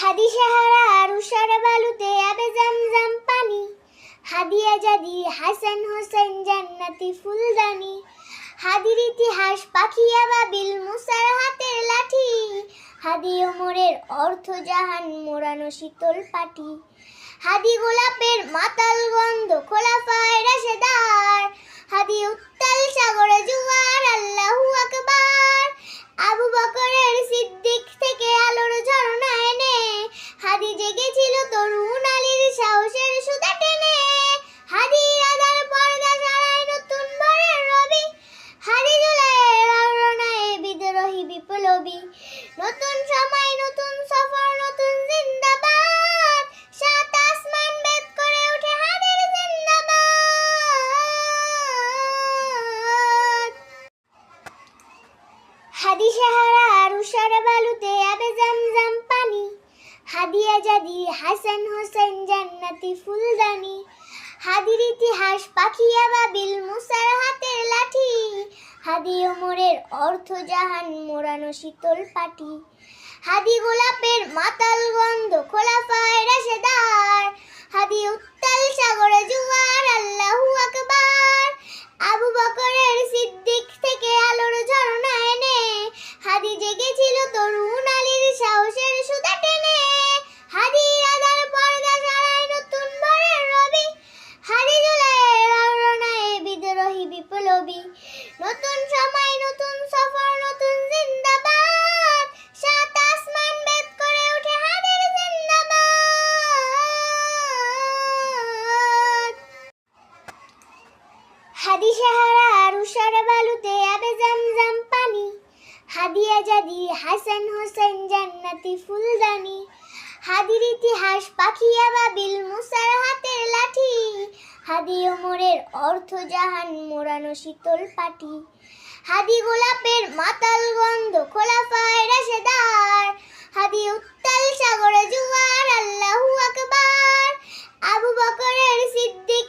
হাদি সাহারা আর উষার বালুতে আবে জমজম পানি, হাদিয়া জাদি হাসান হোসেন জান্নাতি ফুলদানি। হাদির ইতিহাস পাখিয়া বাবিল মুসার হাতের লাঠি, হাদি ওমরের অর্থ জাহান মোড়ানো শীতল পাটি। হাদি গোলাপের মাতাল গন্ধ খোলাফায়ে রাশেদার, হাদি উত্তাল সাগরে জুয়ার আল্লাহু আকবার। আবু বকরের সিদ্দিক থেকে আলোর ঝরনা এনে, হাদি জেগেছিল তরুণ আলীর সাহসের সুতা টেনে। হাদি রাজার পর্দা সারায় নতুন ভোরের রবি, হাদি জুলাইয়ের আওরণায় বিদ্রোহী বিপ্লবী। নতুন সময় নতুন সফর নতুন জিন্দাবাদ, সাত আসমান ভেদ করে ওঠে হাদির জিন্দাবাদ। হাদি সাহারা আর উষার বালুতে আবে জমজম পানি, হাদিয়া জাদি হাসান হোসেন জান্নাতি ফুলদানি। হাদির ইতিহাস পাখিয়া বাবিল মুসার হাতের লাঠি, হাদি ওমরের অর্থ জাহান মোড়ানো শীতল পাটি। হাদি গোলাপের মাতাল গন্ধ খোলাফায়ে রাশেদার, হাদি উত্তাল সাগরে জুয়ার আল্লাহু আকবার। আবু বকরের সিদ্দিক থেকে আলোর ঝরনা এনে, হাদি জেগেছিল তরুণ আলীর সাহসের সুতা টেনে। হাদি রাজার পর্দা সারায় নতুন ভোরের রবি, হাদি জুলাইয়ের আওরণায় বিদ্রোহী বিপ্লবী। নতুন সময় নতুন সফর নতুন জিন্দাবাদ, সাত আসমান ভেদ করে ওঠে হাদির জিন্দাবাদ। হাদি সাহারা আর উষার বালুতে আবে জমজম পানি, হাদিয়া জাদি হাসান হোসেন জান্নাতি ফুলদানি। হাদির ইতিহাস পাখিয়া বাবিল মুসার হাতের লাঠি, হাদি ওমরের অর্থ জাহান মোড়ানো শীতল পাটি। হাদি গোলাপের মাতাল গন্ধ খোলাফায়ে রাশেদার, হাদি উত্তাল সাগরে জুয়ার আল্লাহু আকবার। আবু বকরের সিদ্দিক